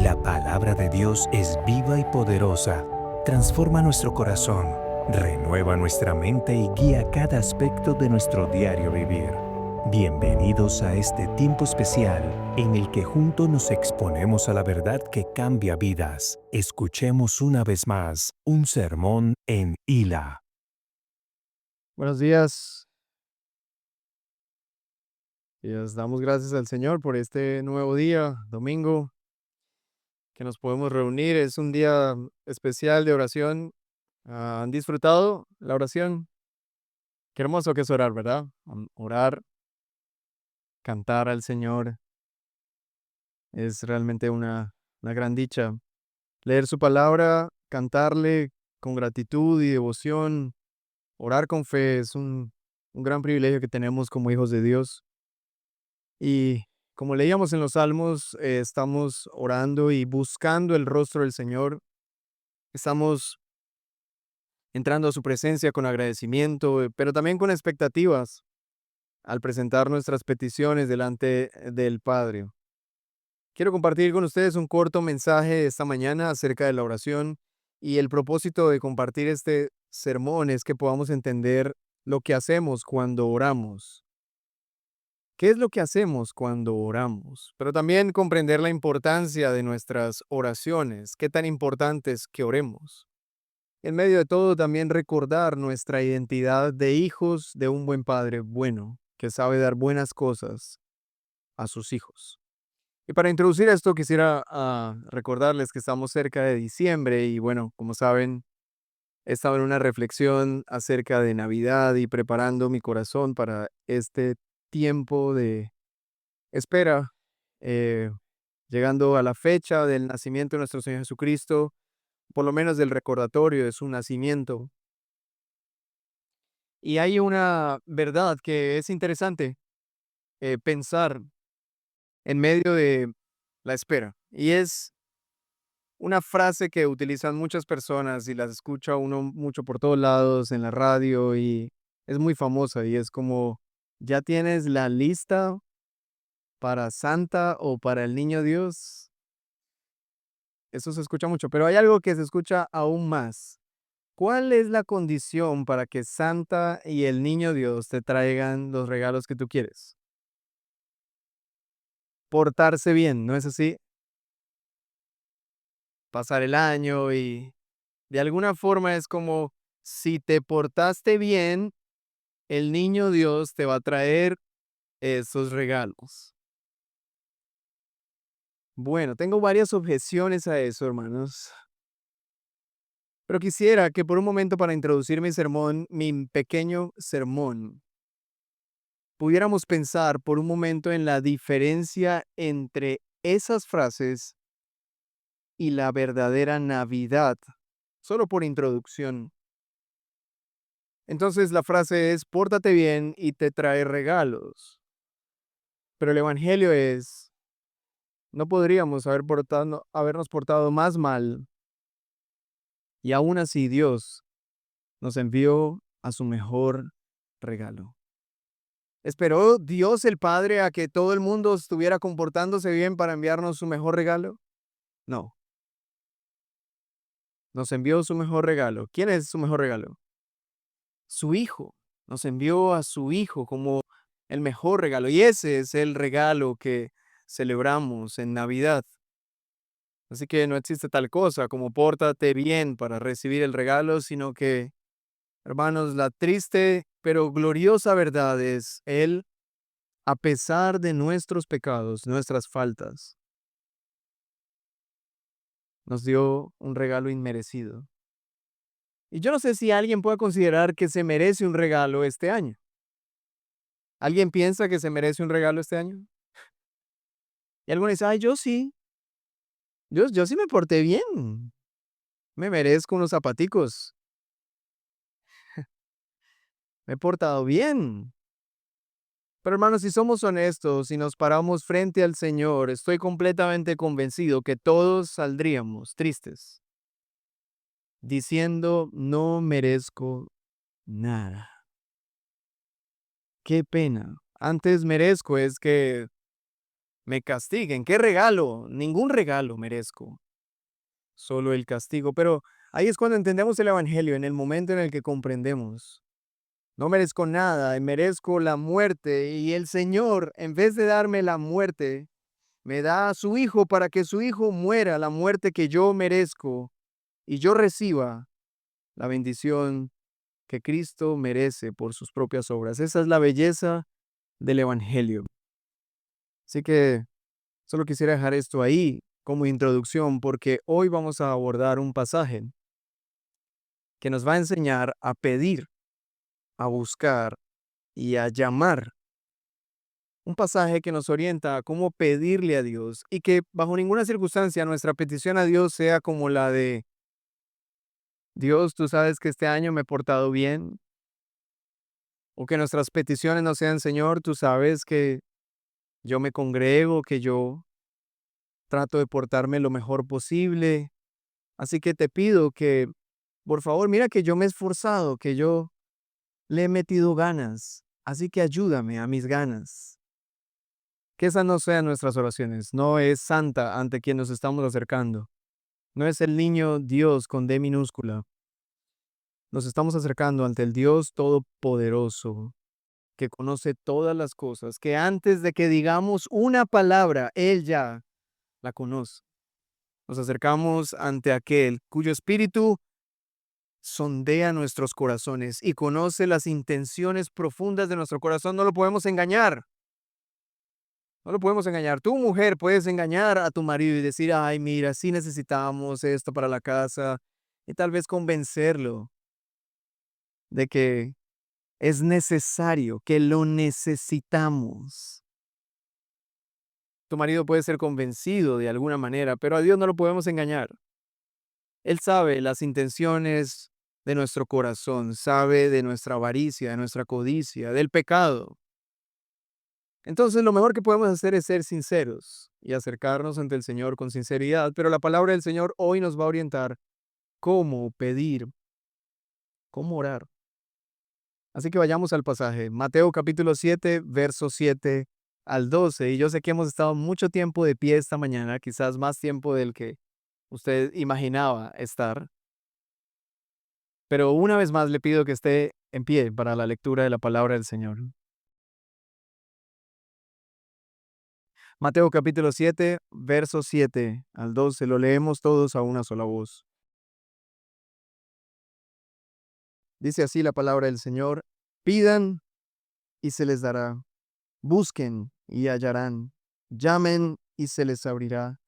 La palabra de Dios es viva y poderosa. Transforma nuestro corazón, renueva nuestra mente y guía cada aspecto de nuestro diario vivir. Bienvenidos a este tiempo especial en el que juntos nos exponemos a la verdad que cambia vidas. Escuchemos una vez más un sermón en Hila. Buenos días. Y les damos gracias al Señor por este nuevo día, domingo, que nos podemos reunir. Es un día especial de oración. ¿Han disfrutado la oración? Qué hermoso que es orar, ¿verdad? Orar, cantar al Señor es realmente una gran dicha. Leer su palabra, cantarle con gratitud y devoción, orar con fe es un gran privilegio que tenemos como hijos de Dios. Y como leíamos en los Salmos, estamos orando y buscando el rostro del Señor. Estamos entrando a su presencia con agradecimiento, pero también con expectativas al presentar nuestras peticiones delante del Padre. Quiero compartir con ustedes un corto mensaje esta mañana acerca de la oración, y el propósito de compartir este sermón es que podamos entender lo que hacemos cuando oramos. ¿Qué es lo que hacemos cuando oramos? Pero también comprender la importancia de nuestras oraciones, qué tan importante es que oremos. En medio de todo, también recordar nuestra identidad de hijos de un buen padre bueno, que sabe dar buenas cosas a sus hijos. Y para introducir esto, quisiera recordarles que estamos cerca de diciembre y bueno, como saben, he estado en una reflexión acerca de Navidad y preparando mi corazón para este tiempo de espera, eh, llegando a la fecha del nacimiento de nuestro Señor Jesucristo, por lo menos del recordatorio de su nacimiento. Y hay una verdad que es interesante pensar en medio de la espera. Y es una frase que utilizan muchas personas y las escucha uno mucho por todos lados, en la radio, y es muy famosa y es como, ¿ya tienes la lista para Santa o para el niño Dios? Eso se escucha mucho, pero hay algo que se escucha aún más. ¿Cuál es la condición para que Santa y el niño Dios te traigan los regalos que tú quieres? Portarse bien, ¿no es así? Pasar el año y de alguna forma es como si te portaste bien, el niño Dios te va a traer esos regalos. Bueno, tengo varias objeciones a eso, hermanos, pero quisiera que por un momento para introducir mi sermón, mi pequeño sermón, pudiéramos pensar por un momento en la diferencia entre esas frases y la verdadera Navidad, solo por introducción. Entonces la frase es, pórtate bien y te trae regalos. Pero el Evangelio es, no podríamos habernos portado más mal, y aún así Dios nos envió a su mejor regalo. ¿Esperó Dios el Padre a que todo el mundo estuviera comportándose bien para enviarnos su mejor regalo? No, nos envió su mejor regalo. ¿Quién es su mejor regalo? Su Hijo. Nos envió a su Hijo como el mejor regalo. Y ese es el regalo que celebramos en Navidad. Así que no existe tal cosa como pórtate bien para recibir el regalo, sino que, hermanos, la triste pero gloriosa verdad es Él, a pesar de nuestros pecados, nuestras faltas, nos dio un regalo inmerecido. Y yo no sé si alguien puede considerar que se merece un regalo este año. ¿Alguien piensa que se merece un regalo este año? Y algunos dicen, ay, yo sí, yo sí me porté bien, me merezco unos zapaticos, me he portado bien. Pero hermanos, si somos honestos y nos paramos frente al Señor, estoy completamente convencido que todos saldríamos tristes, diciendo, no merezco nada. Qué pena. Antes merezco es que me castiguen. ¿Qué regalo? Ningún regalo merezco, solo el castigo. Pero ahí es cuando entendemos el Evangelio, en el momento en el que comprendemos. No merezco nada, merezco la muerte y el Señor, en vez de darme la muerte, me da a su Hijo para que su Hijo muera la muerte que yo merezco y yo reciba la bendición que Cristo merece por sus propias obras. Esa es la belleza del Evangelio. Así que solo quisiera dejar esto ahí como introducción porque hoy vamos a abordar un pasaje que nos va a enseñar a pedir, a buscar y a llamar. Un pasaje que nos orienta a cómo pedirle a Dios y que bajo ninguna circunstancia nuestra petición a Dios sea como la de Dios, tú sabes que este año me he portado bien, o que nuestras peticiones no sean, Señor, tú sabes que yo me congrego, que yo trato de portarme lo mejor posible. Así que te pido que, por favor, mira que yo me he esforzado, que yo le he metido ganas. Así que ayúdame a mis ganas. Que esas no sean nuestras oraciones. No es Santa ante quien nos estamos acercando. No es el niño Dios con D minúscula. Nos estamos acercando ante el Dios Todopoderoso, que conoce todas las cosas, que antes de que digamos una palabra, Él ya la conoce. Nos acercamos ante aquel cuyo espíritu sondea nuestros corazones y conoce las intenciones profundas de nuestro corazón. No lo podemos engañar. No lo podemos engañar. Tú, mujer, puedes engañar a tu marido y decir, ay, mira, sí necesitamos esto para la casa. Y tal vez convencerlo de que es necesario, que lo necesitamos. Tu marido puede ser convencido de alguna manera, pero a Dios no lo podemos engañar. Él sabe las intenciones de nuestro corazón, sabe de nuestra avaricia, de nuestra codicia, del pecado. Entonces lo mejor que podemos hacer es ser sinceros y acercarnos ante el Señor con sinceridad, pero la palabra del Señor hoy nos va a orientar cómo pedir, cómo orar. Así que vayamos al pasaje, Mateo capítulo 7, versos 7 al 12. Y yo sé que hemos estado mucho tiempo de pie esta mañana, quizás más tiempo del que usted imaginaba estar. Pero una vez más le pido que esté en pie para la lectura de la palabra del Señor. Mateo capítulo 7, versos 7 al 12. Lo leemos todos a una sola voz. Dice así la palabra del Señor: pidan y se les dará, busquen y hallarán, llamen y se les abrirá,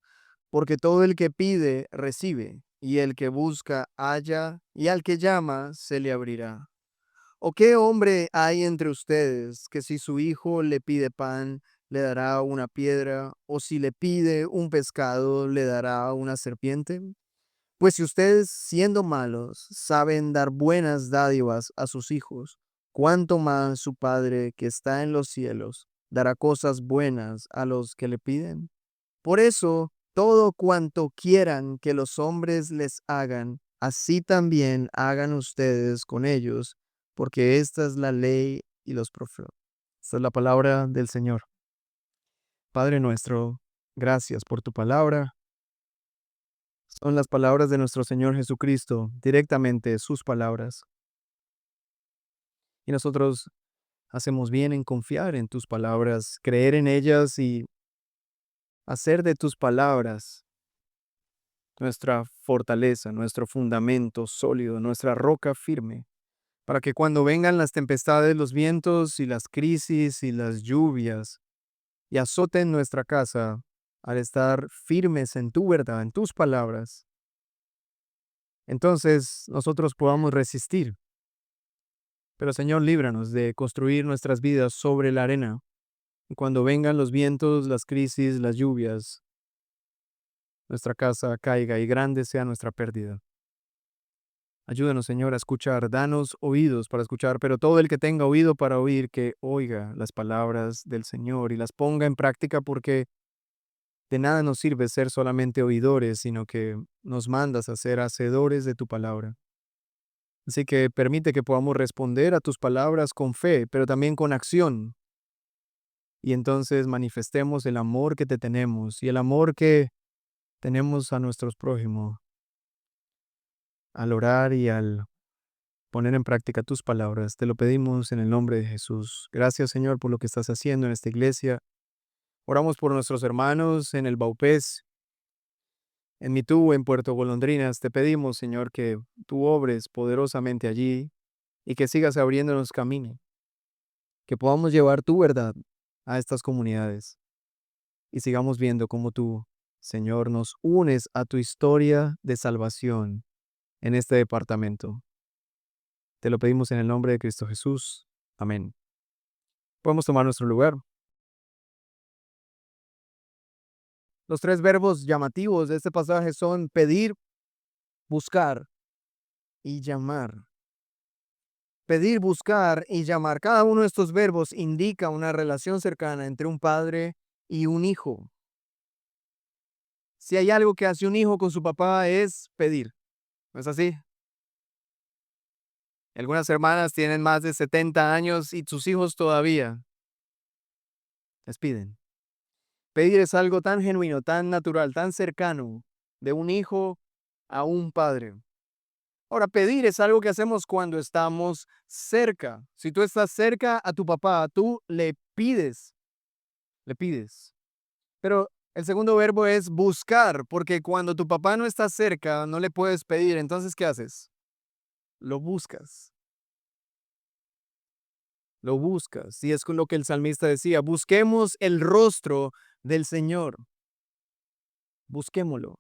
porque todo el que pide recibe, y el que busca halla, y al que llama se le abrirá. ¿O qué hombre hay entre ustedes que si su hijo le pide pan, le dará una piedra, o si le pide un pescado, le dará una serpiente? Pues si ustedes, siendo malos, saben dar buenas dádivas a sus hijos, cuánto más su Padre que está en los cielos dará cosas buenas a los que le piden. Por eso, todo cuanto quieran que los hombres les hagan, así también hagan ustedes con ellos, porque esta es la ley y los profetas. Esta es la palabra del Señor. Padre nuestro, gracias por tu palabra. Son las palabras de nuestro Señor Jesucristo, directamente sus palabras. Y nosotros hacemos bien en confiar en tus palabras, creer en ellas y hacer de tus palabras nuestra fortaleza, nuestro fundamento sólido, nuestra roca firme, para que cuando vengan las tempestades, los vientos y las crisis y las lluvias y azoten nuestra casa, al estar firmes en tu verdad, en tus palabras, entonces nosotros podamos resistir. Pero Señor, líbranos de construir nuestras vidas sobre la arena. Y cuando vengan los vientos, las crisis, las lluvias, nuestra casa caiga y grande sea nuestra pérdida. Ayúdanos, Señor, a escuchar. Danos oídos para escuchar, pero todo el que tenga oído para oír, que oiga las palabras del Señor y las ponga en práctica, porque de nada nos sirve ser solamente oidores, sino que nos mandas a ser hacedores de tu palabra. Así que permite que podamos responder a tus palabras con fe, pero también con acción, y entonces manifestemos el amor que te tenemos y el amor que tenemos a nuestros prójimos al orar y al poner en práctica tus palabras. Te lo pedimos en el nombre de Jesús. Gracias, Señor, por lo que estás haciendo en esta iglesia. Oramos por nuestros hermanos en el Baupés, en Mitú, en Puerto Golondrinas. Te pedimos, Señor, que tú obres poderosamente allí y que sigas abriéndonos camino, que podamos llevar tu verdad a estas comunidades y sigamos viendo cómo tú, Señor, nos unes a tu historia de salvación en este departamento. Te lo pedimos en el nombre de Cristo Jesús. Amén. Podemos tomar nuestro lugar. Los tres verbos llamativos de este pasaje son pedir, buscar y llamar. Pedir, buscar y llamar. Cada uno de estos verbos indica una relación cercana entre un padre y un hijo. Si hay algo que hace un hijo con su papá es pedir. ¿No es así? Algunas hermanas tienen más de 70 años y sus hijos todavía les piden. Pedir es algo tan genuino, tan natural, tan cercano de un hijo a un padre. Ahora, pedir es algo que hacemos cuando estamos cerca. Si tú estás cerca a tu papá, tú le pides, le pides. Pero el segundo verbo es buscar, porque cuando tu papá no está cerca, no le puedes pedir. Entonces, ¿qué haces? Lo buscas. Lo buscas. Y es con lo que el salmista decía, busquemos el rostro del Señor. Busquémoslo.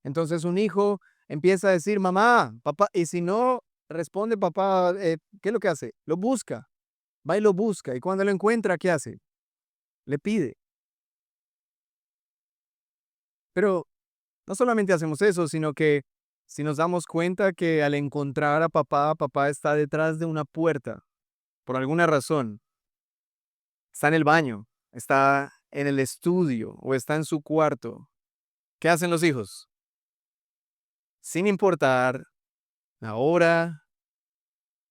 Entonces un hijo empieza a decir, mamá, papá, y si no responde papá, ¿qué es lo que hace? Lo busca, va y lo busca, y cuando lo encuentra, ¿qué hace? Le pide. Pero no solamente hacemos eso, sino que si nos damos cuenta que al encontrar a papá, papá está detrás de una puerta, por alguna razón, está en el baño, está en el estudio o está en su cuarto, ¿qué hacen los hijos? Sin importar la hora,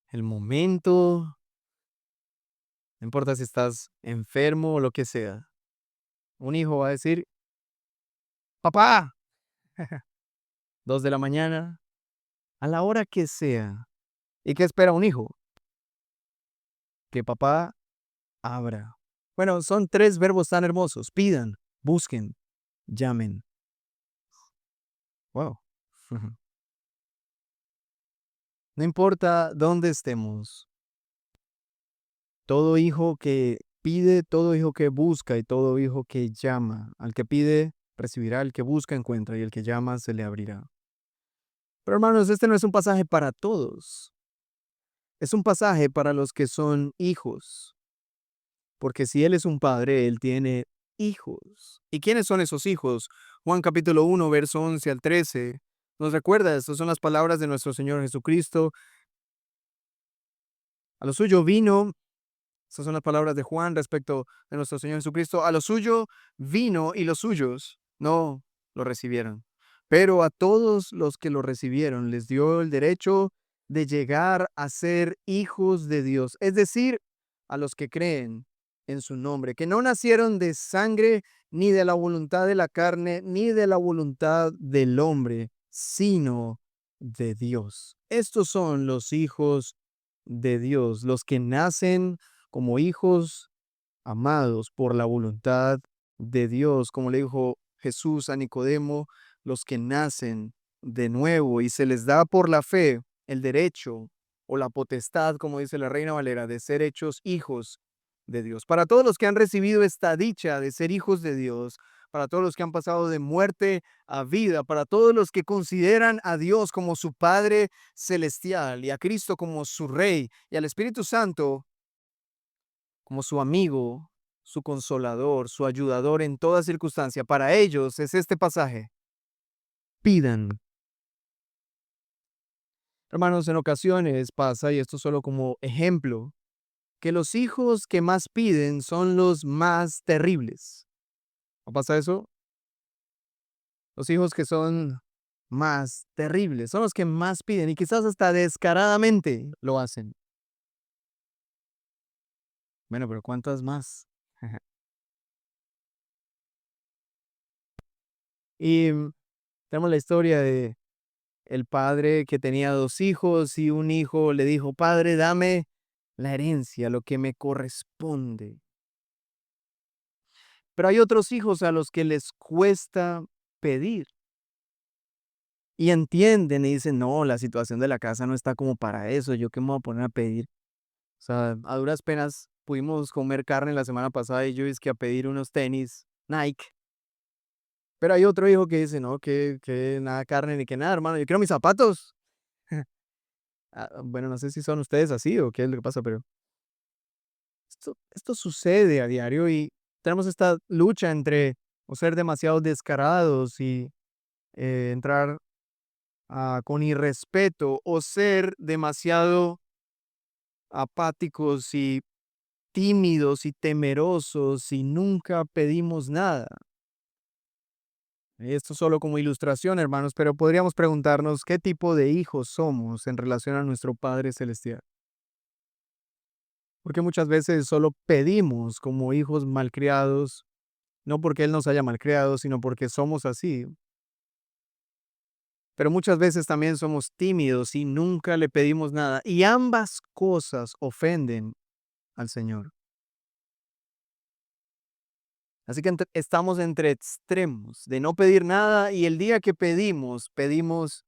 el momento, no importa si estás enfermo o lo que sea. Un hijo va a decir, papá, 2 de la mañana, a la hora que sea. ¿Y qué espera un hijo? Que papá abra. Bueno, son tres verbos tan hermosos. Pidan, busquen, llamen. Wow. No importa dónde estemos. Todo hijo que pide, todo hijo que busca y todo hijo que llama. Al que pide, recibirá. El que busca, encuentra. Y el que llama, se le abrirá. Pero hermanos, este no es un pasaje para todos. Es un pasaje para los que son hijos. Porque si Él es un padre, Él tiene hijos. ¿Y quiénes son esos hijos? Juan capítulo 1, verso 11 al 13. Nos recuerda, estas son las palabras de nuestro Señor Jesucristo. A lo suyo vino, estas son las palabras de Juan respecto de nuestro Señor Jesucristo. A lo suyo vino y los suyos no lo recibieron. Pero a todos los que lo recibieron les dio el derecho de llegar a ser hijos de Dios. Es decir, a los que creen en su nombre, que no nacieron de sangre, ni de la voluntad de la carne, ni de la voluntad del hombre, sino de Dios. Estos son los hijos de Dios, los que nacen como hijos amados por la voluntad de Dios, como le dijo Jesús a Nicodemo, los que nacen de nuevo y se les da por la fe el derecho o la potestad, como dice la Reina Valera, de ser hechos hijos de Dios. Para todos los que han recibido esta dicha de ser hijos de Dios, para todos los que han pasado de muerte a vida, para todos los que consideran a Dios como su Padre celestial y a Cristo como su Rey y al Espíritu Santo como su amigo, su consolador, su ayudador en toda circunstancia. Para ellos es este pasaje. Pidan. Hermanos, en ocasiones pasa, y esto solo como ejemplo, que los hijos que más piden son los más terribles. ¿No pasa eso? Los hijos que son más terribles son los que más piden y quizás hasta descaradamente lo hacen. Bueno, pero ¿cuántas más? Y tenemos la historia de el padre que tenía 2 hijos y un hijo le dijo: "Padre, dame la herencia, lo que me corresponde". Pero hay otros hijos a los que les cuesta pedir y entienden y dicen: "No, la situación de la casa no está como para eso, ¿yo qué me voy a poner a pedir?". O sea, a duras penas pudimos comer carne la semana pasada y yo es que a pedir unos tenis Nike. Pero hay otro hijo que dice: "No, que nada carne ni que nada, hermano, yo quiero mis zapatos". Bueno, no sé si son ustedes así o qué es lo que pasa, pero esto sucede a diario y tenemos esta lucha entre o ser demasiado descarados y, entrar, con irrespeto, o ser demasiado apáticos y tímidos y temerosos y nunca pedimos nada. Esto solo como ilustración, hermanos, pero podríamos preguntarnos qué tipo de hijos somos en relación a nuestro Padre Celestial. Porque muchas veces solo pedimos como hijos malcriados, no porque Él nos haya malcriado, sino porque somos así. Pero muchas veces también somos tímidos y nunca le pedimos nada. Y ambas cosas ofenden al Señor. Así que estamos entre extremos de no pedir nada y el día que pedimos, pedimos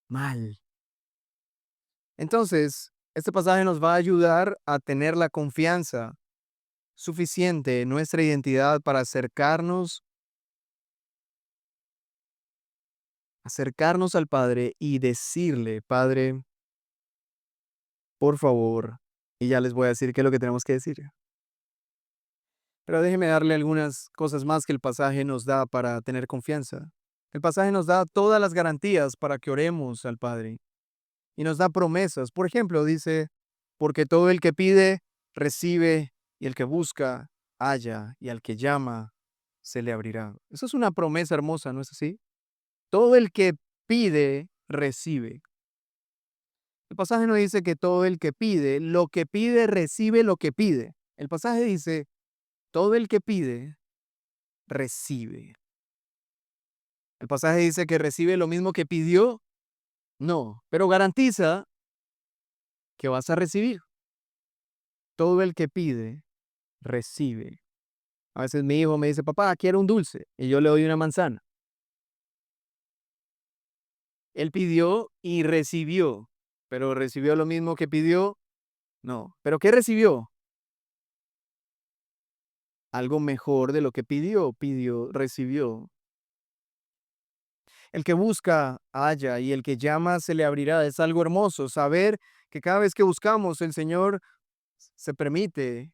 mal. Entonces, este pasaje nos va a ayudar a tener la confianza suficiente en nuestra identidad para acercarnos al Padre y decirle: Padre, por favor, y ya les voy a decir qué es lo que tenemos que decir. Pero déjeme darle algunas cosas más que el pasaje nos da para tener confianza. El pasaje nos da todas las garantías para que oremos al Padre y nos da promesas. Por ejemplo, dice, porque todo el que pide, recibe, y el que busca, halla, y al que llama, se le abrirá. Eso es una promesa hermosa, ¿no es así? Todo el que pide, recibe. El pasaje no dice que todo el que pide, lo que pide, recibe lo que pide. El pasaje dice, todo el que pide, recibe. El pasaje dice que recibe lo mismo que pidió, no, pero garantiza que vas a recibir. Todo el que pide, recibe. A veces mi hijo me dice, papá, quiero un dulce, y yo le doy una manzana. Él pidió y recibió, pero recibió lo mismo que pidió, no. ¿Pero qué recibió? Algo mejor de lo que pidió, recibió. El que busca, halla, y el que llama, se le abrirá. Es algo hermoso saber que cada vez que buscamos, el Señor se permite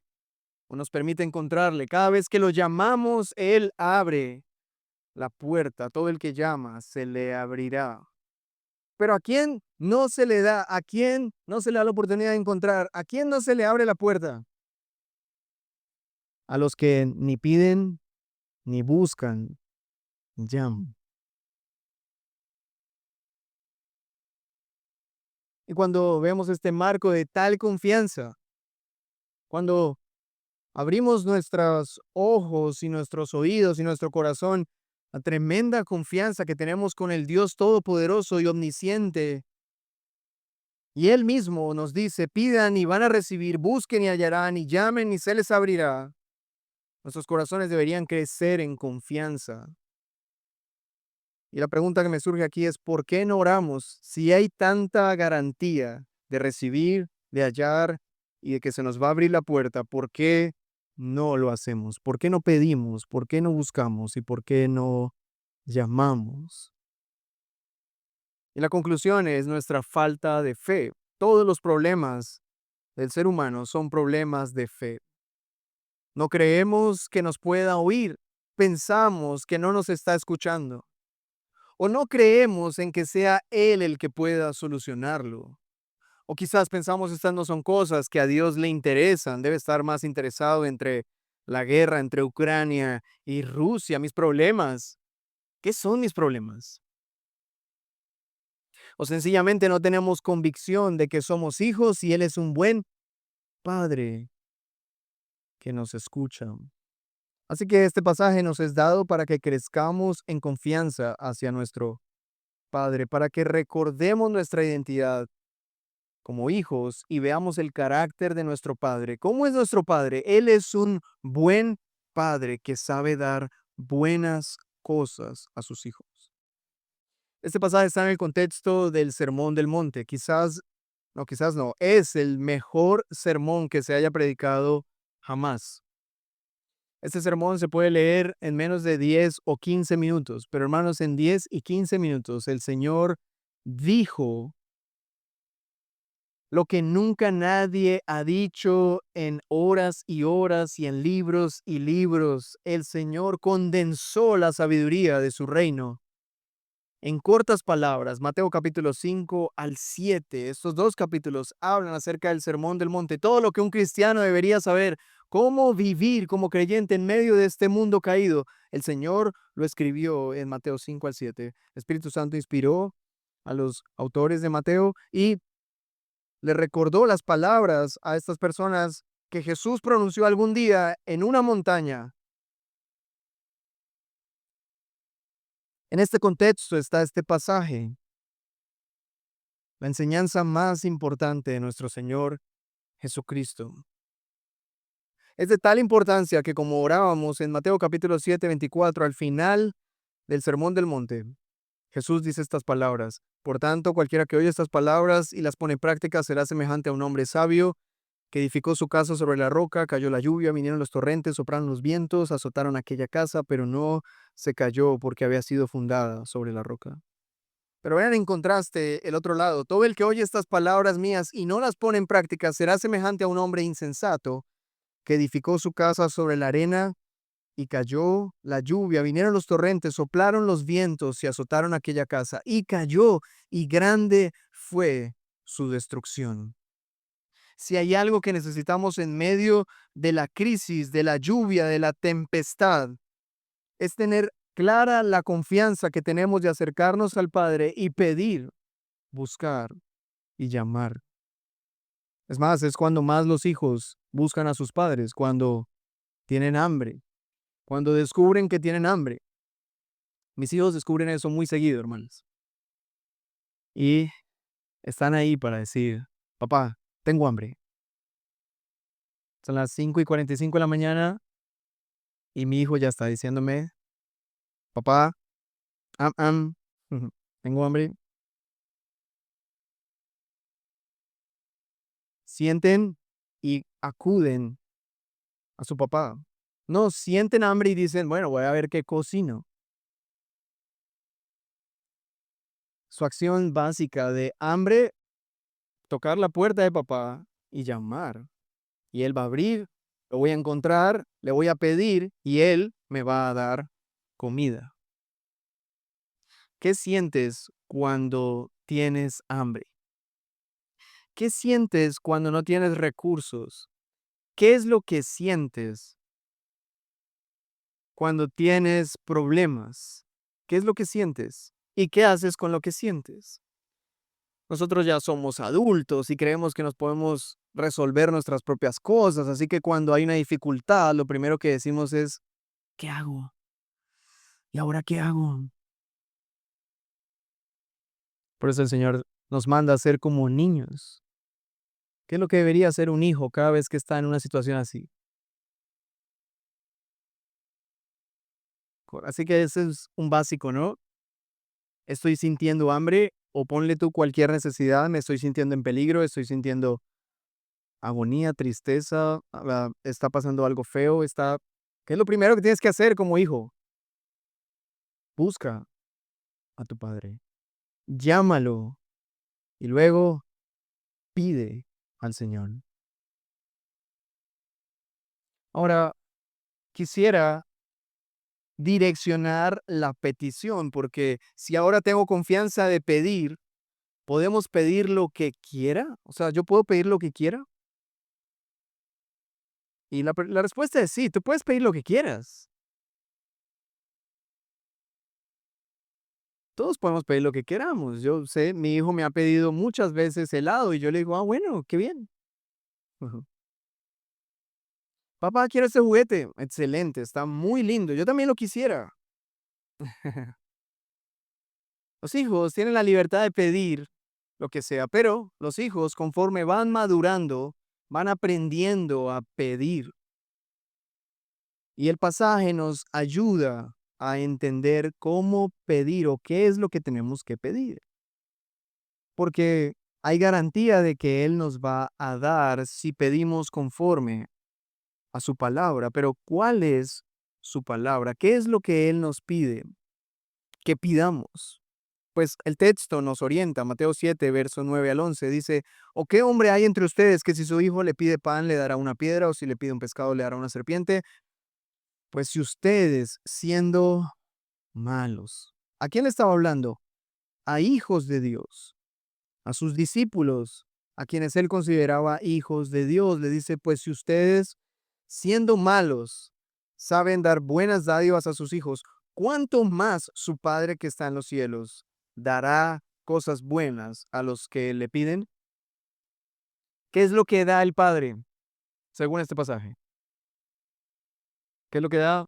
o nos permite encontrarle. Cada vez que lo llamamos, Él abre la puerta. Todo el que llama, se le abrirá. Pero ¿a quién no se le da? ¿A quién no se le da la oportunidad de encontrar? ¿A quién no se le abre la puerta? A los que ni piden, ni buscan, llaman. Y cuando vemos este marco de tal confianza, cuando abrimos nuestros ojos y nuestros oídos y nuestro corazón a tremenda confianza que tenemos con el Dios Todopoderoso y Omnisciente, y Él mismo nos dice, pidan y van a recibir, busquen y hallarán, y llamen y se les abrirá. Nuestros corazones deberían crecer en confianza. Y la pregunta que me surge aquí es, ¿por qué no oramos si hay tanta garantía de recibir, de hallar y de que se nos va a abrir la puerta? ¿Por qué no lo hacemos? ¿Por qué no pedimos? ¿Por qué no buscamos? ¿Y por qué no llamamos? Y la conclusión es nuestra falta de fe. Todos los problemas del ser humano son problemas de fe. No creemos que nos pueda oír. Pensamos que no nos está escuchando. O no creemos en que sea Él el que pueda solucionarlo. O quizás pensamos estas no son cosas que a Dios le interesan. Debe estar más interesado entre la guerra entre Ucrania y Rusia. Mis problemas. ¿Qué son mis problemas? O sencillamente no tenemos convicción de que somos hijos y Él es un buen Padre. que nos escucha. Así que este pasaje nos es dado para que crezcamos en confianza hacia nuestro Padre, para que recordemos nuestra identidad como hijos y veamos el carácter de nuestro Padre. ¿Cómo es nuestro Padre? Él es un buen Padre que sabe dar buenas cosas a sus hijos. Este pasaje está en el contexto del Sermón del Monte. Quizás no, es el mejor sermón que se haya predicado jamás. Este sermón se puede leer en menos de 10 o 15 minutos, pero hermanos, en 10 y 15 minutos el Señor dijo lo que nunca nadie ha dicho en horas y horas y en libros y libros. El Señor condensó la sabiduría de su reino en cortas palabras. Mateo capítulo 5 al 7. Estos dos capítulos hablan acerca del Sermón del Monte, todo lo que un cristiano debería saber, cómo vivir como creyente en medio de este mundo caído. El Señor lo escribió en Mateo 5 al 7. El Espíritu Santo inspiró a los autores de Mateo y le recordó las palabras a estas personas que Jesús pronunció algún día en una montaña. En este contexto está este pasaje, la enseñanza más importante de nuestro Señor Jesucristo. Es de tal importancia que, como orábamos en Mateo capítulo 7, 24, al final del Sermón del Monte, Jesús dice estas palabras: por tanto, cualquiera que oye estas palabras y las pone en práctica será semejante a un hombre sabio que edificó su casa sobre la roca. Cayó la lluvia, vinieron los torrentes, soplaron los vientos, azotaron aquella casa, pero no se cayó porque había sido fundada sobre la roca. Pero vean en contraste el otro lado: todo el que oye estas palabras mías y no las pone en práctica será semejante a un hombre insensato que edificó su casa sobre la arena, y cayó la lluvia, vinieron los torrentes, soplaron los vientos y azotaron aquella casa, y cayó, y grande fue su destrucción. Si hay algo que necesitamos en medio de la crisis, de la lluvia, de la tempestad, es tener clara la confianza que tenemos de acercarnos al Padre y pedir, buscar y llamar. Es más, es cuando más los hijos buscan a sus padres, cuando tienen hambre, cuando descubren que tienen hambre. Mis hijos descubren eso muy seguido, hermanos. Y están ahí para decir: papá, tengo hambre. Son las 5:45 de la mañana y mi hijo ya está diciéndome: papá, ujú, tengo hambre. Sienten y acuden a su papá. No, sienten hambre y dicen: bueno, voy a ver qué cocino. Su acción básica de hambre: tocar la puerta de papá y llamar. Y él va a abrir, lo voy a encontrar, le voy a pedir y él me va a dar comida. ¿Qué sientes cuando tienes hambre? ¿Qué sientes cuando no tienes recursos? ¿Qué es lo que sientes cuando tienes problemas? ¿Qué es lo que sientes? ¿Y qué haces con lo que sientes? Nosotros ya somos adultos y creemos que nos podemos resolver nuestras propias cosas, así que cuando hay una dificultad, lo primero que decimos es: ¿qué hago? ¿Y ahora qué hago? Por eso el Señor nos manda a ser como niños. ¿Qué es lo que debería hacer un hijo cada vez que está en una situación así? Así que ese es un básico, ¿no? Estoy sintiendo hambre, o ponle tú cualquier necesidad: me estoy sintiendo en peligro, estoy sintiendo agonía, tristeza, está pasando algo feo, ¿Qué es lo primero que tienes que hacer como hijo? Busca a tu padre, llámalo y luego pide al Señor. Ahora, quisiera direccionar la petición, porque si ahora tengo confianza de pedir, ¿podemos pedir lo que quiera? O sea, ¿yo puedo pedir lo que quiera? Y la respuesta es sí, tú puedes pedir lo que quieras. Todos podemos pedir lo que queramos. Yo sé, mi hijo me ha pedido muchas veces helado y yo le digo: bueno, qué bien. Ujú. Papá, quiero este juguete. Excelente, está muy lindo. Yo también lo quisiera. Los hijos tienen la libertad de pedir lo que sea, pero los hijos, conforme van madurando, van aprendiendo a pedir. Y el pasaje nos ayuda a entender cómo pedir o qué es lo que tenemos que pedir. Porque hay garantía de que Él nos va a dar si pedimos conforme a su palabra. Pero ¿cuál es su palabra? ¿Qué es lo que Él nos pide que pidamos? Pues el texto nos orienta, Mateo 7, verso 9 al 11, dice, ¿o qué hombre hay entre ustedes que si su hijo le pide pan le dará una piedra o si le pide un pescado le dará una serpiente? Pues si ustedes, siendo malos, ¿a quién le estaba hablando? A hijos de Dios, a sus discípulos, a quienes él consideraba hijos de Dios. Le dice, pues si ustedes, siendo malos, saben dar buenas dádivas a sus hijos, ¿cuánto más su Padre que está en los cielos dará cosas buenas a los que le piden? ¿Qué es lo que da el Padre, según este pasaje? ¿Qué es lo que da?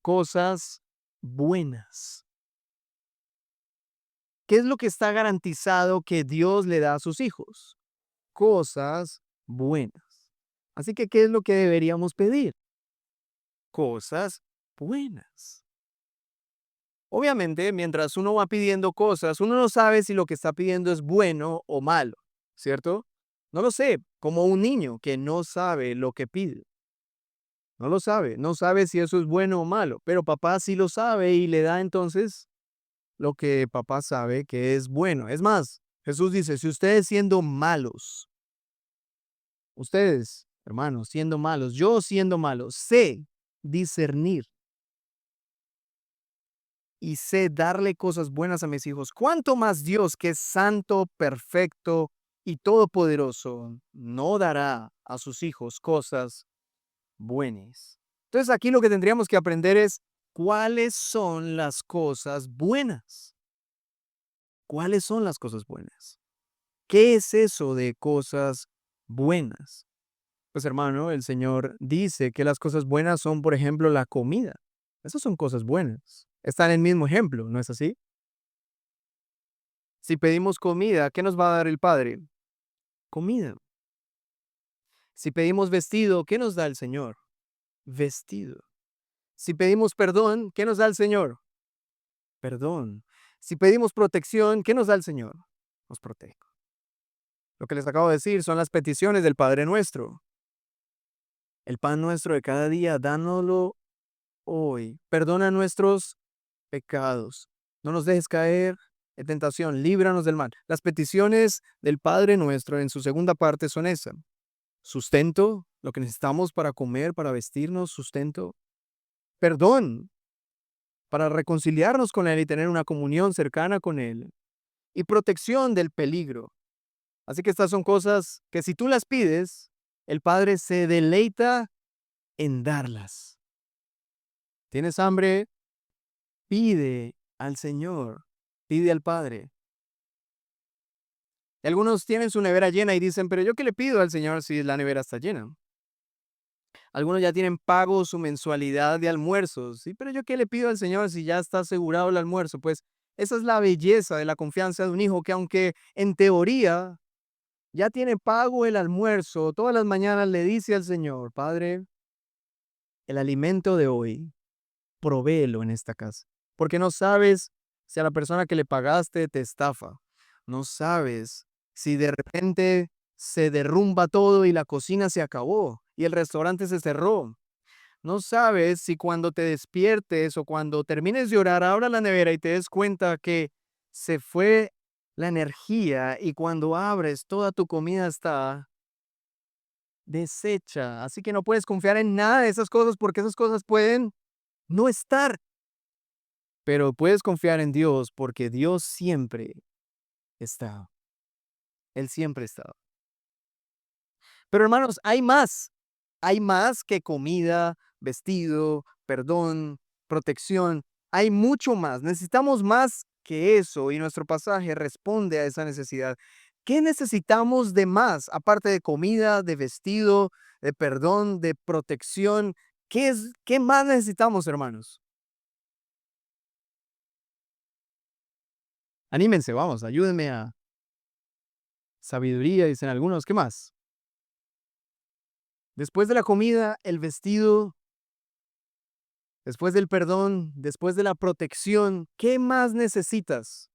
Cosas buenas. ¿Qué es lo que está garantizado que Dios le da a sus hijos? Cosas buenas. Así que, ¿qué es lo que deberíamos pedir? Cosas buenas. Obviamente, mientras uno va pidiendo cosas, uno no sabe si lo que está pidiendo es bueno o malo, ¿cierto? No lo sé, como un niño que no sabe lo que pide. No lo sabe, no sabe si eso es bueno o malo, pero papá sí lo sabe y le da entonces lo que papá sabe que es bueno. Es más, Jesús dice, si ustedes siendo malos, ustedes, hermanos, siendo malos, yo siendo malo, sé discernir y sé darle cosas buenas a mis hijos, ¿cuánto más Dios, que es santo, perfecto y todopoderoso, no dará a sus hijos cosas buenas? Entonces aquí lo que tendríamos que aprender es cuáles son las cosas buenas. ¿Cuáles son las cosas buenas? ¿Qué es eso de cosas buenas? Pues hermano, el Señor dice que las cosas buenas son, por ejemplo, la comida. Esas son cosas buenas. Está en el mismo ejemplo, ¿no es así? Si pedimos comida, ¿qué nos va a dar el Padre? Comida. Si pedimos vestido, ¿qué nos da el Señor? Vestido. Si pedimos perdón, ¿qué nos da el Señor? Perdón. Si pedimos protección, ¿qué nos da el Señor? Nos protege. Lo que les acabo de decir son las peticiones del Padre nuestro. El pan nuestro de cada día, dánoslo hoy. Perdona nuestros pecados. No nos dejes caer en tentación. Líbranos del mal. Las peticiones del Padre nuestro en su segunda parte son esas. Sustento, lo que necesitamos para comer, para vestirnos, sustento. Perdón, para reconciliarnos con Él y tener una comunión cercana con Él. Y protección del peligro. Así que estas son cosas que si tú las pides, el Padre se deleita en darlas. ¿Tienes hambre? Pide al Señor, pide al Padre. Y algunos tienen su nevera llena y dicen, pero ¿yo qué le pido al Señor si la nevera está llena? Algunos ya tienen pago su mensualidad de almuerzos. Sí, pero ¿yo qué le pido al Señor si ya está asegurado el almuerzo? Pues esa es la belleza de la confianza de un hijo que aunque en teoría ya tiene pago el almuerzo, todas las mañanas le dice al Señor, Padre, el alimento de hoy, provéelo en esta casa. Porque no sabes si a la persona que le pagaste te estafa. No sabes si de repente se derrumba todo y la cocina se acabó y el restaurante se cerró. No sabes si cuando te despiertes o cuando termines de orar, abra la nevera y te des cuenta que se fue la energía y cuando abres toda tu comida está deshecha. Así que no puedes confiar en nada de esas cosas porque esas cosas pueden no estar. Pero puedes confiar en Dios porque Dios siempre está. Él siempre está. Pero hermanos, hay más. Hay más que comida, vestido, perdón, protección. Hay mucho más. Necesitamos más que eso y nuestro pasaje responde a esa necesidad. ¿Qué necesitamos de más aparte de comida, de vestido, de perdón, de protección. ¿Qué más necesitamos, hermanos? Anímense, vamos, ayúdenme a sabiduría, dicen algunos. ¿Qué más? Después de la comida, el vestido, después del perdón, después de la protección, ¿qué más necesitas?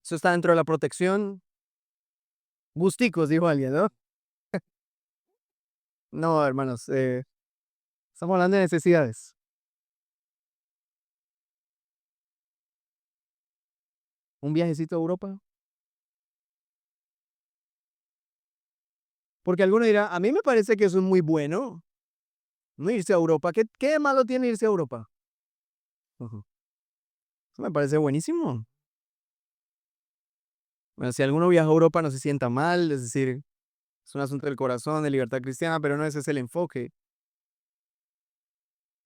Eso está dentro de la protección. Gusticos, dijo alguien, ¿no? No, hermanos, estamos hablando de necesidades. ¿Un viajecito a Europa? Porque alguno dirá, a mí me parece que eso es muy bueno, no irse a Europa. ¿Qué de malo tiene irse a Europa? Ujú. Eso me parece buenísimo. Bueno, si alguno viaja a Europa no se sienta mal, es decir, es un asunto del corazón, de libertad cristiana, pero no ese es el enfoque.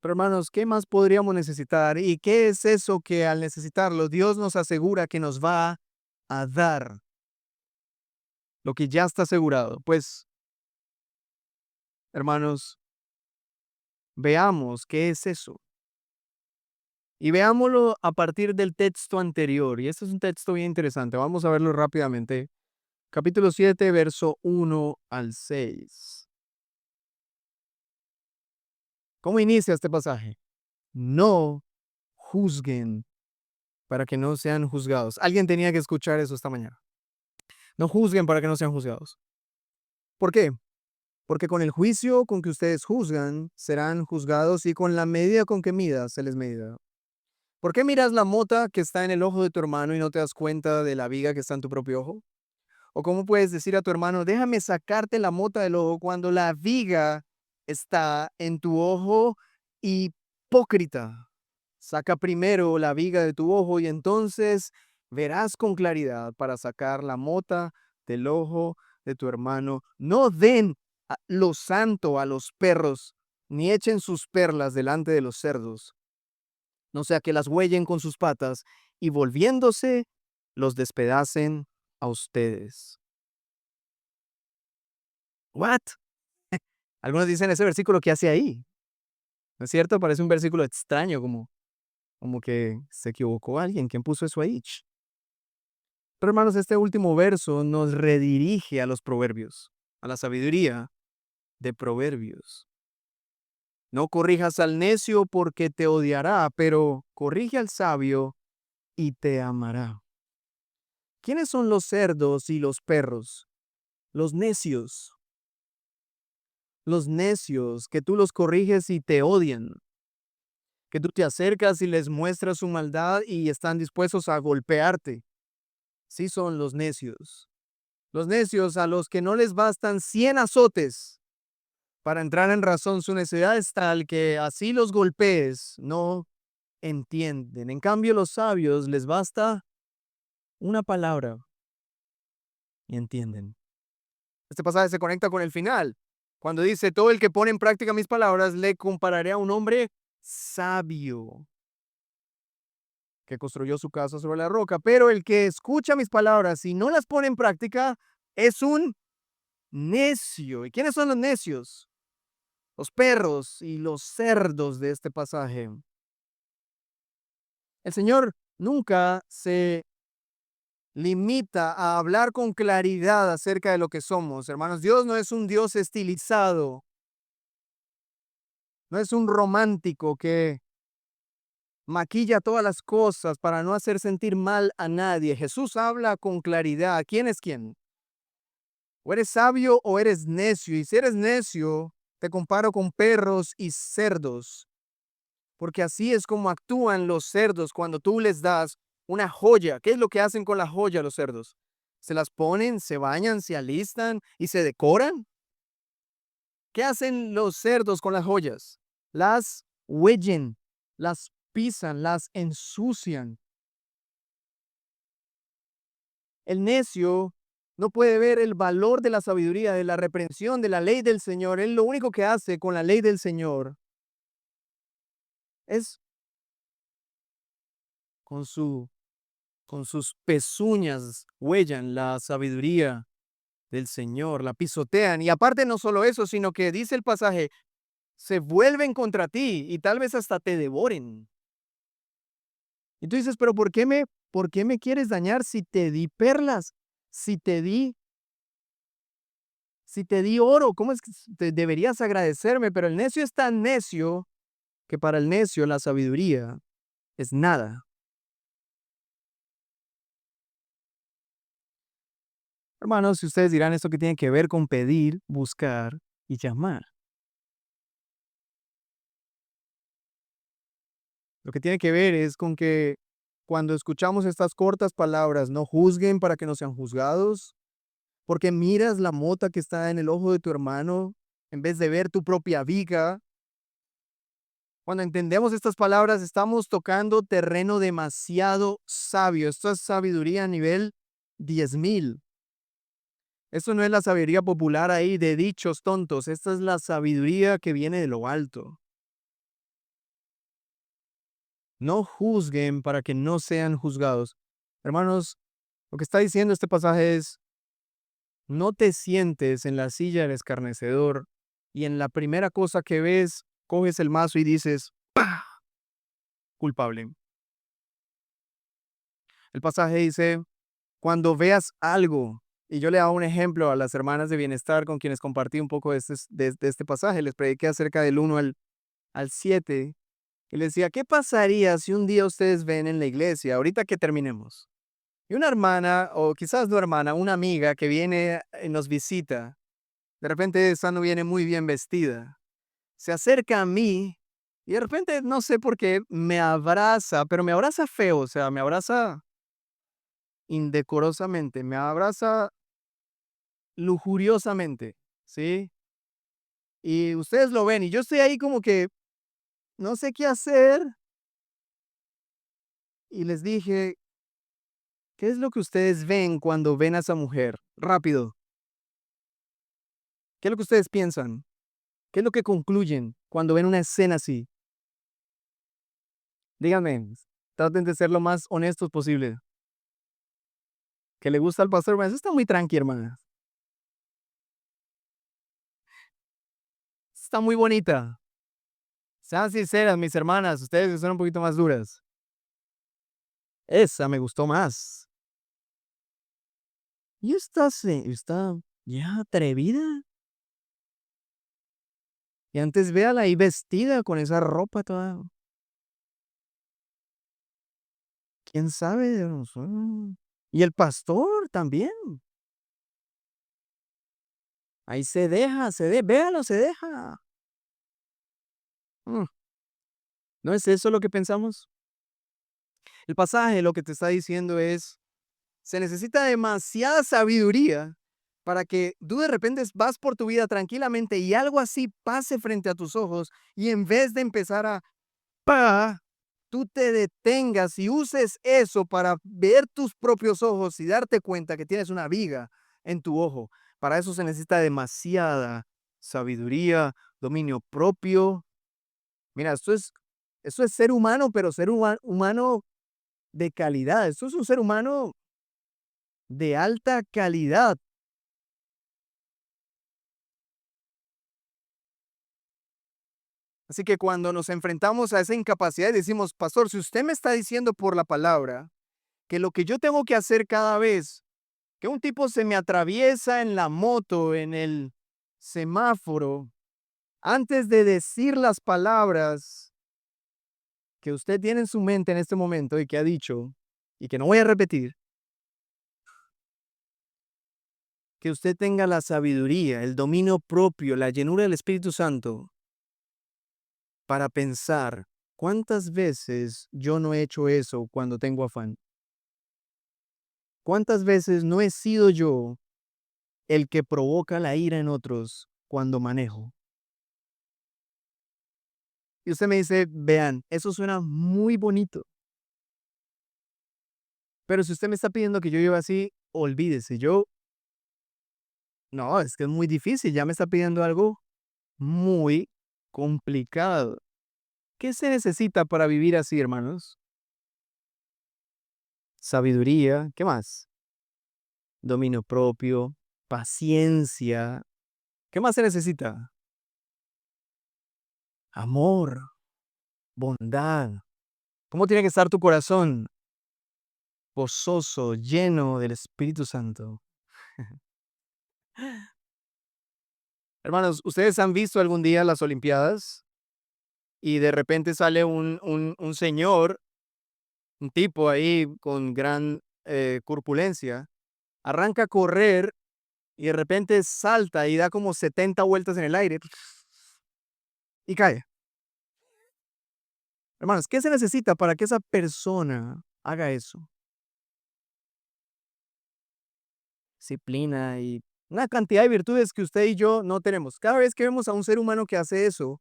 Pero hermanos, ¿qué más podríamos necesitar? ¿Y qué es eso que al necesitarlo Dios nos asegura que nos va a dar? Lo que ya está asegurado. Pues, hermanos, veamos qué es eso. Y veámoslo a partir del texto anterior. Y este es un texto bien interesante. Vamos a verlo rápidamente. Capítulo 7, verso 1 al 6. ¿Cómo inicia este pasaje? No juzguen para que no sean juzgados. Alguien tenía que escuchar eso esta mañana. No juzguen para que no sean juzgados. ¿Por qué? Porque con el juicio con que ustedes juzgan, serán juzgados y con la medida con que midas, se les medirá. ¿Por qué miras la mota que está en el ojo de tu hermano y no te das cuenta de la viga que está en tu propio ojo? ¿O cómo puedes decir a tu hermano, déjame sacarte la mota del ojo cuando la viga está en tu ojo? Hipócrita. Saca primero la viga de tu ojo y entonces verás con claridad para sacar la mota del ojo de tu hermano. No den lo santo a los perros, ni echen sus perlas delante de los cerdos, no sea que las huellen con sus patas y volviéndose los despedacen a ustedes. ¿What? Algunos dicen ese versículo que hace ahí. ¿No es cierto? Parece un versículo extraño, como que se equivocó alguien. ¿Quién puso eso ahí? Pero hermanos, este último verso nos redirige a los proverbios, a la sabiduría de proverbios. No corrijas al necio porque te odiará, pero corrige al sabio y te amará. ¿Quiénes son los cerdos y los perros? Los necios. Los necios que tú los corriges y te odian, que tú te acercas y les muestras su maldad y están dispuestos a golpearte. Sí son los necios. Los necios a los que no les bastan 100 azotes para entrar en razón. Su necesidad es tal que así los golpees, no entienden. En cambio, los sabios les basta una palabra y entienden. Este pasaje se conecta con el final, cuando dice, todo el que pone en práctica mis palabras le compararé a un hombre sabio que construyó su casa sobre la roca, pero el que escucha mis palabras y no las pone en práctica es un necio. ¿Y quiénes son los necios? Los perros y los cerdos de este pasaje. El Señor nunca se limita a hablar con claridad acerca de lo que somos. Hermanos, Dios no es un Dios estilizado, no es un romántico que maquilla todas las cosas para no hacer sentir mal a nadie. Jesús habla con claridad. ¿Quién es quién? O eres sabio o eres necio. Y si eres necio, te comparo con perros y cerdos. Porque así es como actúan los cerdos cuando tú les das una joya. ¿Qué es lo que hacen con la joya los cerdos? ¿Se las ponen, se bañan, se alistan y se decoran? ¿Qué hacen los cerdos con las joyas? Las huellen, las pisan, las ensucian. El necio no puede ver el valor de la sabiduría, de la reprensión, de la ley del Señor. Él lo único que hace con la ley del Señor es con sus pezuñas huellan la sabiduría del Señor, la pisotean. Y aparte no solo eso, sino que dice el pasaje, se vuelven contra ti y tal vez hasta te devoren. Y tú dices, pero por qué me quieres dañar si te di perlas? Si te di, si te di oro, ¿cómo es que deberías agradecerme? Pero el necio es tan necio que para el necio la sabiduría es nada. Hermanos, si ustedes dirán esto que tiene que ver con pedir, buscar y llamar. Lo que tiene que ver es con que cuando escuchamos estas cortas palabras, no juzguen para que no sean juzgados, porque miras la mota que está en el ojo de tu hermano en vez de ver tu propia viga. Cuando entendemos estas palabras, estamos tocando terreno demasiado sabio. Esto es sabiduría a nivel 10.000. Esto no es la sabiduría popular ahí de dichos tontos. Esta es la sabiduría que viene de lo alto. No juzguen para que no sean juzgados. Hermanos, lo que está diciendo este pasaje es, no te sientes en la silla del escarnecedor y en la primera cosa que ves, coges el mazo y dices, ¡pah! Culpable. El pasaje dice, cuando veas algo, y yo le hago un ejemplo a las hermanas de bienestar con quienes compartí un poco de este pasaje, les prediqué acerca del 1 al 7, y les decía, ¿qué pasaría si un día ustedes ven en la iglesia, ahorita que terminemos, y una hermana, o quizás no hermana, una amiga que viene y nos visita, de repente esa no viene muy bien vestida, se acerca a mí y de repente, no sé por qué, me abraza, pero me abraza feo, o sea, me abraza indecorosamente, me abraza lujuriosamente, ¿sí? Y ustedes lo ven y yo estoy ahí como que no sé qué hacer y les dije, ¿qué es lo que ustedes ven cuando ven a esa mujer? Rápido, ¿qué es lo que ustedes piensan? ¿Qué es lo que concluyen cuando ven una escena así? Díganme, traten de ser lo más honestos posible. ¿Que le gusta al pastor? Bueno, eso está muy tranqui, hermana. Está muy bonita. Sean sinceras, mis hermanas, ustedes que son un poquito más duras. Esa me gustó más. ¿Y esta está ya atrevida? Y antes véala ahí vestida con esa ropa toda, quién sabe, no sé. Y el pastor también. Ahí véalo, se deja. Mm, ¿No es eso lo que pensamos? El pasaje lo que te está diciendo es, se necesita demasiada sabiduría para que tú de repente vas por tu vida tranquilamente y algo así pase frente a tus ojos y en vez de empezar a pa, tú te detengas y uses eso para ver tus propios ojos y darte cuenta que tienes una viga en tu ojo. Para eso se necesita demasiada sabiduría, dominio propio. Mira, esto es ser humano, pero ser humano de calidad. Esto es un ser humano de alta calidad. Así que cuando nos enfrentamos a esa incapacidad y decimos, pastor, si usted me está diciendo por la palabra que lo que yo tengo que hacer cada vez que un tipo se me atraviesa en la moto, en el semáforo, antes de decir las palabras que usted tiene en su mente en este momento y que ha dicho, y que no voy a repetir, que usted tenga la sabiduría, el dominio propio, la llenura del Espíritu Santo para pensar, ¿cuántas veces yo no he hecho eso cuando tengo afán? ¿Cuántas veces no he sido yo el que provoca la ira en otros cuando manejo? Y usted me dice, vean, eso suena muy bonito, pero si usted me está pidiendo que yo viva así, olvídese, no, es que es muy difícil, ya me está pidiendo algo muy complicado. ¿Qué se necesita para vivir así, hermanos? Sabiduría, ¿qué más? Dominio propio, paciencia. ¿Qué más se necesita? Amor, bondad. ¿Cómo tiene que estar tu corazón? Gozoso, lleno del Espíritu Santo. Hermanos, ¿ustedes han visto algún día las Olimpiadas? Y de repente sale un señor, un tipo ahí con gran corpulencia, arranca a correr y de repente salta y da como 70 vueltas en el aire y cae. Hermanos, ¿qué se necesita para que esa persona haga eso? Disciplina y una cantidad de virtudes que usted y yo no tenemos. Cada vez que vemos a un ser humano que hace eso,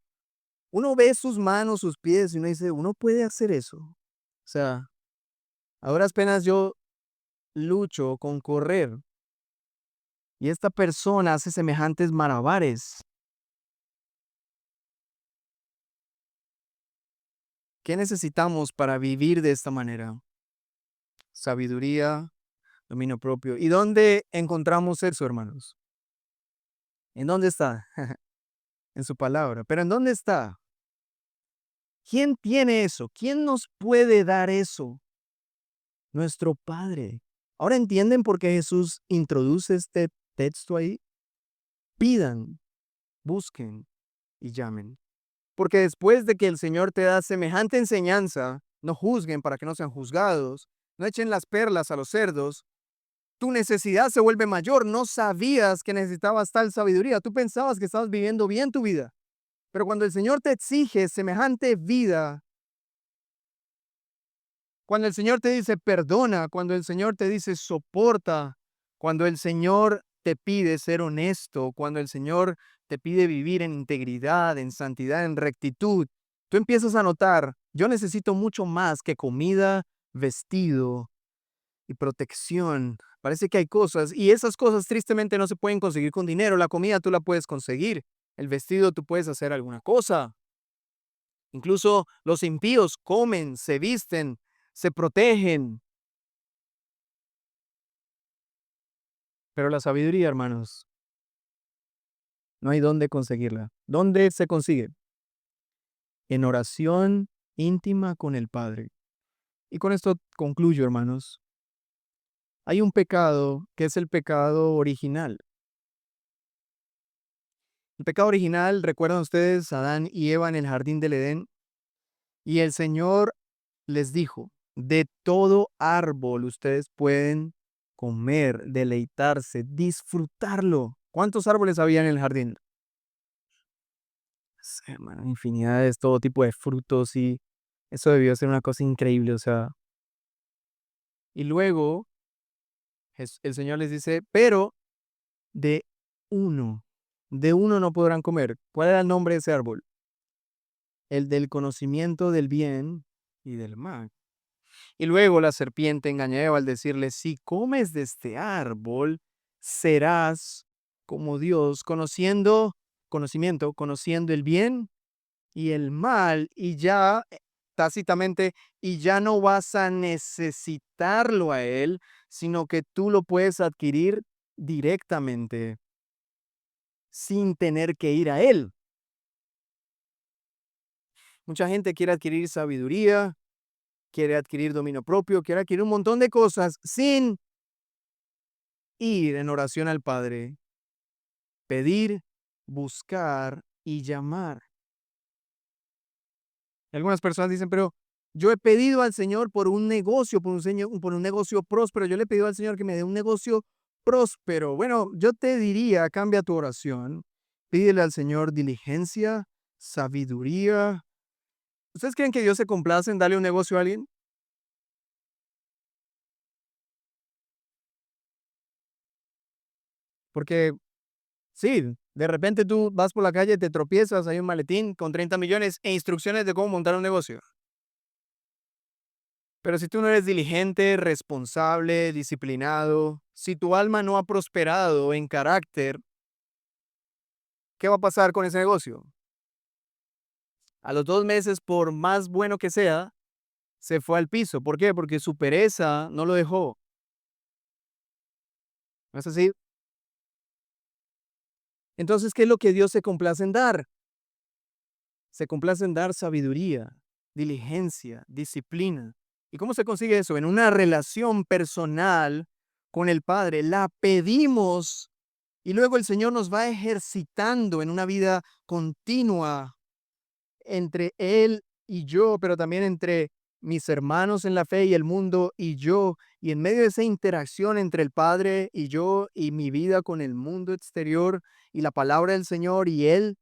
uno ve sus manos, sus pies y uno dice, uno puede hacer eso. O sea, a duras penas yo lucho con correr y esta persona hace semejantes malabares. ¿Qué necesitamos para vivir de esta manera? Sabiduría, dominio propio. ¿Y dónde encontramos eso, hermanos? ¿En dónde está? En su palabra. Pero ¿en dónde está? ¿Quién tiene eso? ¿Quién nos puede dar eso? Nuestro Padre. Ahora entienden por qué Jesús introduce este texto ahí. Pidan, busquen y llamen. Porque después de que el Señor te da semejante enseñanza, no juzguen para que no sean juzgados, no echen las perlas a los cerdos, tu necesidad se vuelve mayor. No sabías que necesitabas tal sabiduría. Tú pensabas que estabas viviendo bien tu vida. Pero cuando el Señor te exige semejante vida, cuando el Señor te dice perdona, cuando el Señor te dice soporta, cuando el Señor te pide ser honesto, cuando el Señor te pide vivir en integridad, en santidad, en rectitud, tú empiezas a notar, yo necesito mucho más que comida, vestido y protección. Parece que hay cosas y esas cosas tristemente no se pueden conseguir con dinero. La comida tú la puedes conseguir, el vestido tú puedes hacer alguna cosa. Incluso los impíos comen, se visten, se protegen. Pero la sabiduría, hermanos, no hay dónde conseguirla. ¿Dónde se consigue? En oración íntima con el Padre. Y con esto concluyo, hermanos. Hay un pecado que es el pecado original. El pecado original, recuerdan ustedes, Adán y Eva en el jardín del Edén. Y el Señor les dijo, de todo árbol ustedes pueden comer, deleitarse, disfrutarlo. ¿Cuántos árboles había en el jardín? Sí, hermano, infinidades, todo tipo de frutos y eso debió ser una cosa increíble, o sea. Y luego el Señor les dice, pero de uno, de uno no podrán comer. ¿Cuál era el nombre de ese árbol? El del conocimiento del bien y del mal. Y luego la serpiente engañó a Eva al decirle, si comes de este árbol, serás como Dios, conociendo el bien y el mal, y ya tácitamente, y ya no vas a necesitarlo a él, sino que tú lo puedes adquirir directamente, sin tener que ir a él. Mucha gente quiere adquirir sabiduría, quiere adquirir dominio propio, quiere adquirir un montón de cosas sin ir en oración al Padre, pedir, buscar y llamar. Y algunas personas dicen, pero yo he pedido al Señor por un negocio, por un negocio próspero. Yo le he pedido al Señor que me dé un negocio próspero. Bueno, yo te diría, cambia tu oración. Pídele al Señor diligencia, sabiduría. ¿Ustedes creen que Dios se complace en darle un negocio a alguien? Porque sí, de repente tú vas por la calle, te tropiezas, hay un maletín con 30 millones e instrucciones de cómo montar un negocio. Pero si tú no eres diligente, responsable, disciplinado, si tu alma no ha prosperado en carácter, ¿qué va a pasar con ese negocio? A los 2 meses, por más bueno que sea, se fue al piso. ¿Por qué? Porque su pereza no lo dejó. ¿No es así? Entonces, ¿qué es lo que Dios se complace en dar? Se complace en dar sabiduría, diligencia, disciplina. ¿Y cómo se consigue eso? En una relación personal con el Padre. La pedimos y luego el Señor nos va ejercitando en una vida continua entre Él y yo, pero también entre mis hermanos en la fe y el mundo y yo. Y en medio de esa interacción entre el Padre y yo y mi vida con el mundo exterior y la palabra del Señor y Él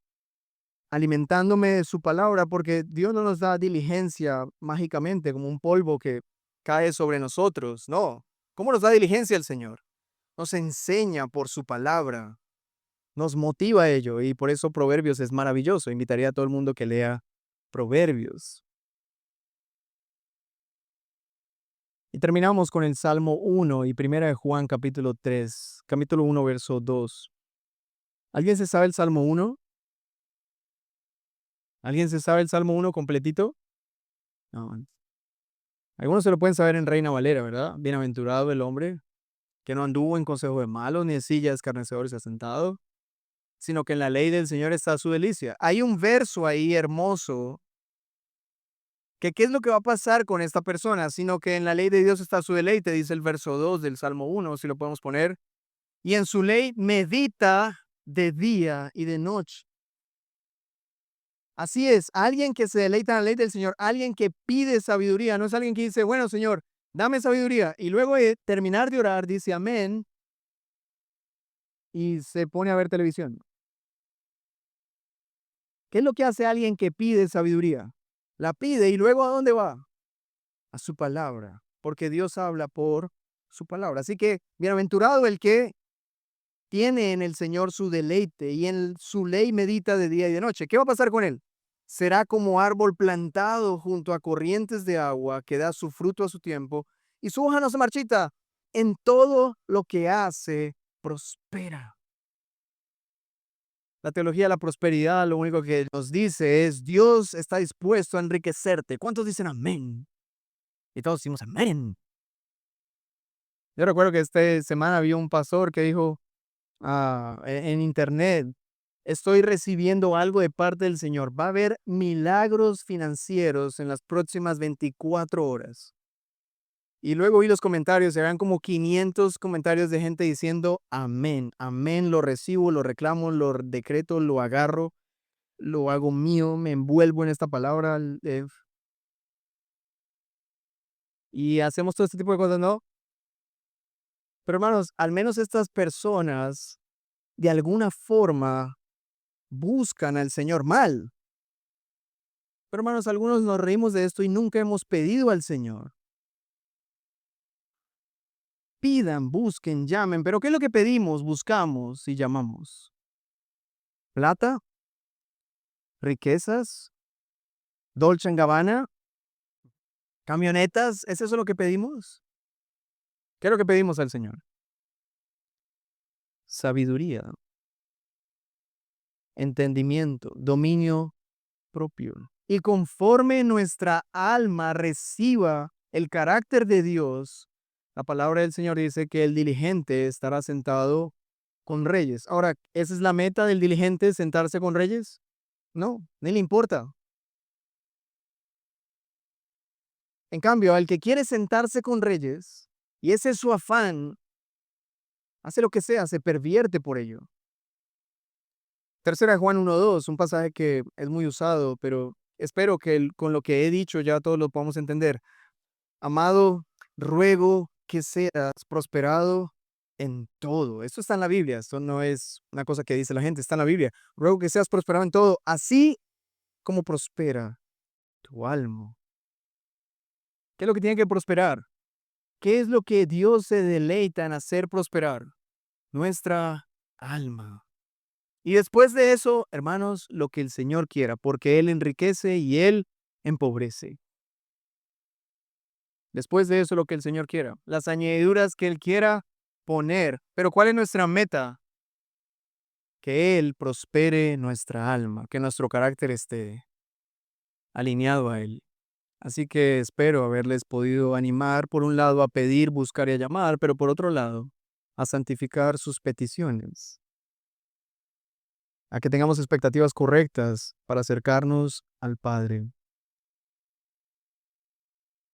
alimentándome de su palabra, porque Dios no nos da diligencia mágicamente como un polvo que cae sobre nosotros. No. ¿Cómo nos da diligencia el Señor? Nos enseña por su palabra, nos motiva a ello y por eso Proverbios es maravilloso. Invitaría a todo el mundo que lea Proverbios. Y terminamos con el Salmo 1 y Primera de Juan capítulo 3, capítulo 1 verso 2. ¿Alguien se sabe el Salmo 1? ¿Alguien se sabe el Salmo 1 completito? No. Algunos se lo pueden saber en Reina Valera, ¿verdad? Bienaventurado el hombre que no anduvo en consejo de malos, ni en silla de escarnecedores asentado, sino que en la ley del Señor está su delicia. Hay un verso ahí hermoso que qué es lo que va a pasar con esta persona, sino que en la ley de Dios está su deleite, dice el verso 2 del Salmo 1, si lo podemos poner, y en su ley medita de día y de noche. Así es, alguien que se deleita en la ley del Señor, alguien que pide sabiduría, no es alguien que dice, bueno, Señor, dame sabiduría, y luego de terminar de orar, dice amén, y se pone a ver televisión. ¿Qué es lo que hace alguien que pide sabiduría? La pide y luego ¿a dónde va? A su palabra, porque Dios habla por su palabra. Así que bienaventurado el que tiene en el Señor su deleite y en su ley medita de día y de noche. ¿Qué va a pasar con él? Será como árbol plantado junto a corrientes de agua que da su fruto a su tiempo y su hoja no se marchita. En todo lo que hace, prospera. La teología de la prosperidad lo único que nos dice es Dios está dispuesto a enriquecerte. ¿Cuántos dicen amén? Y todos decimos amén. Yo recuerdo que esta semana había un pastor que dijo en internet, estoy recibiendo algo de parte del Señor. Va a haber milagros financieros en las próximas 24 horas. Y luego vi los comentarios, eran como 500 comentarios de gente diciendo amén, amén, lo recibo, lo reclamo, lo decreto, lo agarro, lo hago mío, me envuelvo en esta palabra y hacemos todo este tipo de cosas, ¿no? Pero hermanos, al menos estas personas de alguna forma buscan al Señor mal. Pero hermanos, algunos nos reímos de esto y nunca hemos pedido al Señor. Pidan, busquen, llamen, pero ¿qué es lo que pedimos, buscamos y llamamos? ¿Plata? ¿Riquezas? ¿Dolce and Gabbana? ¿Camionetas? ¿Es eso lo que pedimos? ¿Qué es lo que pedimos al Señor? Sabiduría, entendimiento, dominio propio. Y conforme nuestra alma reciba el carácter de Dios, la palabra del Señor dice que el diligente estará sentado con reyes. Ahora, ¿esa es la meta del diligente, sentarse con reyes? No, ni le importa. En cambio, al que quiere sentarse con reyes, y ese es su afán, hace lo que sea, se pervierte por ello. Tercera de Juan 1:2, un pasaje que es muy usado, pero espero que con lo que he dicho ya todos lo podamos entender. Amado, ruego que seas prosperado en todo. Esto está en la Biblia, esto no es una cosa que dice la gente, está en la Biblia. Ruego que seas prosperado en todo, así como prospera tu alma. ¿Qué es lo que tiene que prosperar? ¿Qué es lo que Dios se deleita en hacer prosperar? Nuestra alma. Y después de eso, hermanos, lo que el Señor quiera, porque Él enriquece y Él empobrece. Después de eso, lo que el Señor quiera. Las añadiduras que Él quiera poner. Pero ¿cuál es nuestra meta? Que Él prospere nuestra alma, que nuestro carácter esté alineado a Él. Así que espero haberles podido animar, por un lado, a pedir, buscar y a llamar, pero por otro lado, a santificar sus peticiones. a que tengamos expectativas correctas para acercarnos al Padre.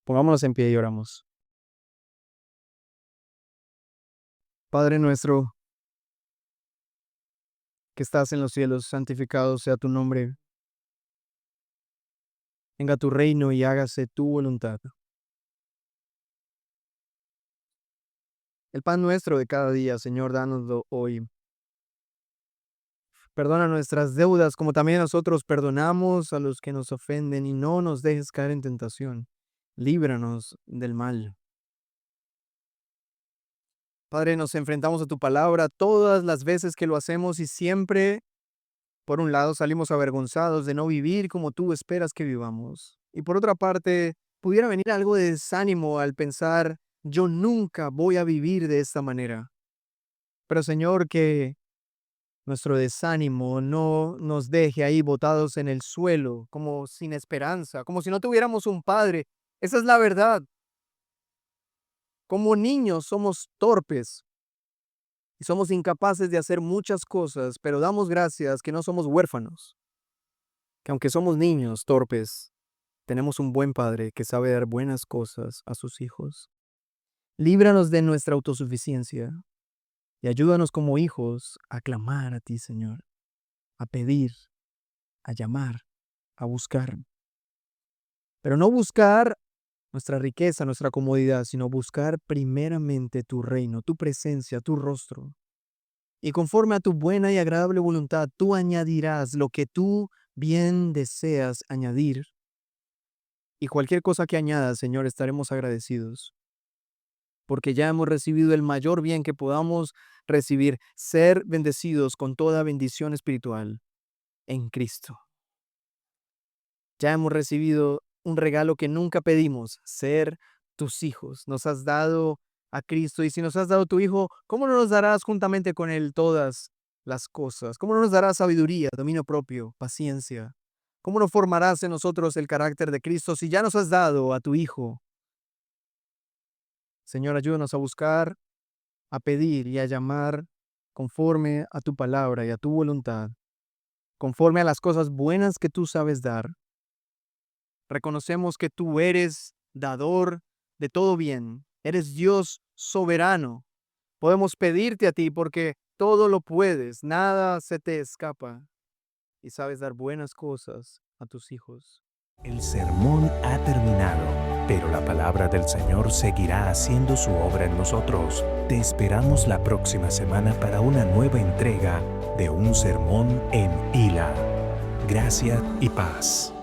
Pongámonos en pie y oramos. Padre nuestro, que estás en los cielos, santificado sea tu nombre. Venga tu reino y hágase tu voluntad. El pan nuestro de cada día, Señor, dánoslo hoy. Perdona nuestras deudas como también nosotros perdonamos a los que nos ofenden y no nos dejes caer en tentación. Líbranos del mal. Padre, nos enfrentamos a tu palabra todas las veces que lo hacemos y siempre, por un lado, salimos avergonzados de no vivir como tú esperas que vivamos. Y por otra parte, pudiera venir algo de desánimo al pensar, yo nunca voy a vivir de esta manera. Pero Señor, que nuestro desánimo no nos deje ahí botados en el suelo, como sin esperanza, como si no tuviéramos un padre. Esa es la verdad. Como niños somos torpes y somos incapaces de hacer muchas cosas, pero damos gracias que no somos huérfanos, que aunque somos niños torpes, tenemos un buen padre que sabe dar buenas cosas a sus hijos. Líbranos de nuestra autosuficiencia y ayúdanos como hijos a clamar a ti, Señor, a pedir, a llamar, a buscar. Pero no buscar nuestra riqueza, nuestra comodidad, sino buscar primeramente tu reino, tu presencia, tu rostro. Y conforme a tu buena y agradable voluntad, tú añadirás lo que tú bien deseas añadir. Y cualquier cosa que añadas, Señor, estaremos agradecidos. Porque ya hemos recibido el mayor bien que podamos recibir, ser bendecidos con toda bendición espiritual en Cristo. Ya hemos recibido un regalo que nunca pedimos, ser tus hijos. Nos has dado a Cristo y si nos has dado tu Hijo, ¿cómo no nos darás juntamente con Él todas las cosas? ¿Cómo no nos darás sabiduría, dominio propio, paciencia? ¿Cómo no formarás en nosotros el carácter de Cristo si ya nos has dado a tu Hijo? Señor, ayúdanos a buscar, a pedir y a llamar conforme a tu palabra y a tu voluntad, conforme a las cosas buenas que tú sabes dar. Reconocemos que tú eres dador de todo bien. Eres Dios soberano. Podemos pedirte a ti porque todo lo puedes, nada se te escapa. Y sabes dar buenas cosas a tus hijos. El sermón ha terminado, pero la palabra del Señor seguirá haciendo su obra en nosotros. Te esperamos la próxima semana para una nueva entrega de un sermón en Hila. Gracia y paz.